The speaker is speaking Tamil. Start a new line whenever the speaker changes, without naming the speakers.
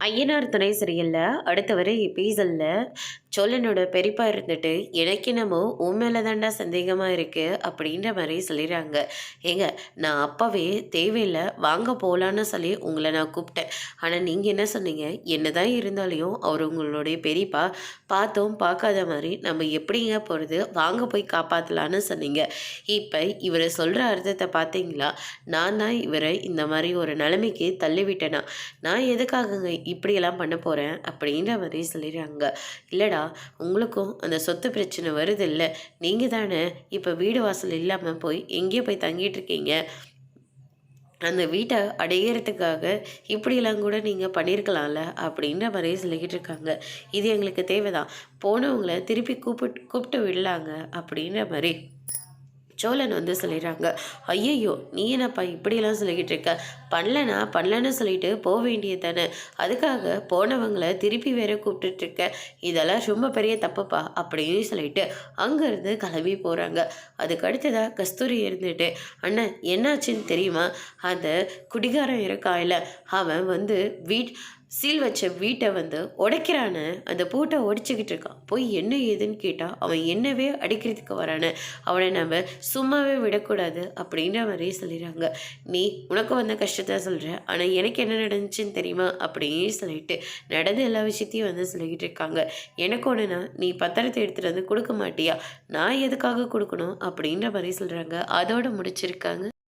ஐயனார் துணை சரியில்ல. அடுத்த வர எபிசோட்ல சோழனோட பெரியப்பா இருந்துட்டு, "எனக்கு என்னமோ உன் மேல தான்டா சந்தேகமா இருக்கு" அப்படின்ற மாரி சொல்லிடுறாங்க. ஏங்க, நான் அப்பவே தேவையில்ல வாங்க போலான்னு சொல்லி உங்கள நான் கூப்பிட்டேன். ஆனா நீங்க என்ன சொன்னீங்க? என்னதான் இருந்தாலும் அவர் உங்களுடைய பெரியப்பா. பார்த்தோம் பார்க்காத மாரி நம்ம எப்படிங்க போறது? வாங்க போய் காப்பாத்தலான்னு சொன்னீங்க. இப்ப இவரு சொல்ற அர்த்தத்த பார்த்தீங்களா? நான் தான் இவர இந்த மாரி ஒரு நிலைமைக்கு தள்ளிவிட்டேனா? நான் எதுக்காகங்க இப்படியெல்லாம் பண்ண போறேன்? அப்படின்ற மாரி சொல்லிடுறாங்க. இல்லடா, உங்களுக்கும் அந்த சொத்து பிரச்சனை வருதுல்ல. நீங்க தானே இப்ப வீடு வாசல் இல்லாம போய் எங்கேயோ போய் தங்கிட்டு இருக்கீங்க. அந்த வீட்டை அடையறதுக்காக இப்படியெல்லாம் கூட நீங்க பண்ணியிருக்கலாம்ல அப்படின்ற மாரி சொல்லிக்கிட்டு இருக்காங்க. இது எங்களுக்கு தேவைதான். போனவங்கள திருப்பி கூப்பிட்டு விடலாங்க அப்படின்ற மாரி சோழன் வந்து சொல்லிடுறாங்க. ஐயையோ! நீ என்னப்பா இப்படியெல்லாம் சொல்லிக்கிட்டு இருக்க? பண்ணலன்னு சொல்லிட்டு போ வேண்டியது தானே. அதுக்காக போனவங்கள திருப்பி வேற கூப்பிட்டுட்டு இருக்க. இதெல்லாம் ரொம்ப பெரிய தப்புப்பா அப்படின்னு சொல்லிட்டு அங்கேருந்து கிளம்பி போகிறாங்க. அதுக்கு அடுத்ததா கஸ்தூரி இருந்துட்டு, அண்ணன் என்னாச்சுன்னு தெரியுமா? அந்த குடிகாரன் இருக்கான்ல, அவன் வந்து சீல் வச்ச வீட்டை வந்து உடைக்கிறான்னு, அந்த பூட்டை உடைச்சிக்கிட்டு இருக்கான். போய் என்ன ஏதுன்னு கேட்டால் அவன் என்னவே அடிக்கிறதுக்கு வரானு. அவனை நம்ம சும்மாவே விடக்கூடாது அப்படின்ற மாதிரியே சொல்லிடுறாங்க. நீ உனக்கு வந்த கஷ்டத்தை சொல்கிற, ஆனால் எனக்கு என்ன நடந்துச்சுன்னு தெரியுமா அப்படின்னு சொல்லிட்டு நடந்த எல்லா விஷயத்தையும் வந்து சொல்லிக்கிட்டு இருக்காங்க. எனக்கு ஒன்றுனா, நீ பத்திரத்தை எடுத்துகிட்டு வந்து கொடுக்க மாட்டியா? நான் எதுக்காக கொடுக்கணும் அப்படின்ற மாதிரி சொல்கிறாங்க. அதோடு முடிச்சிருக்காங்க.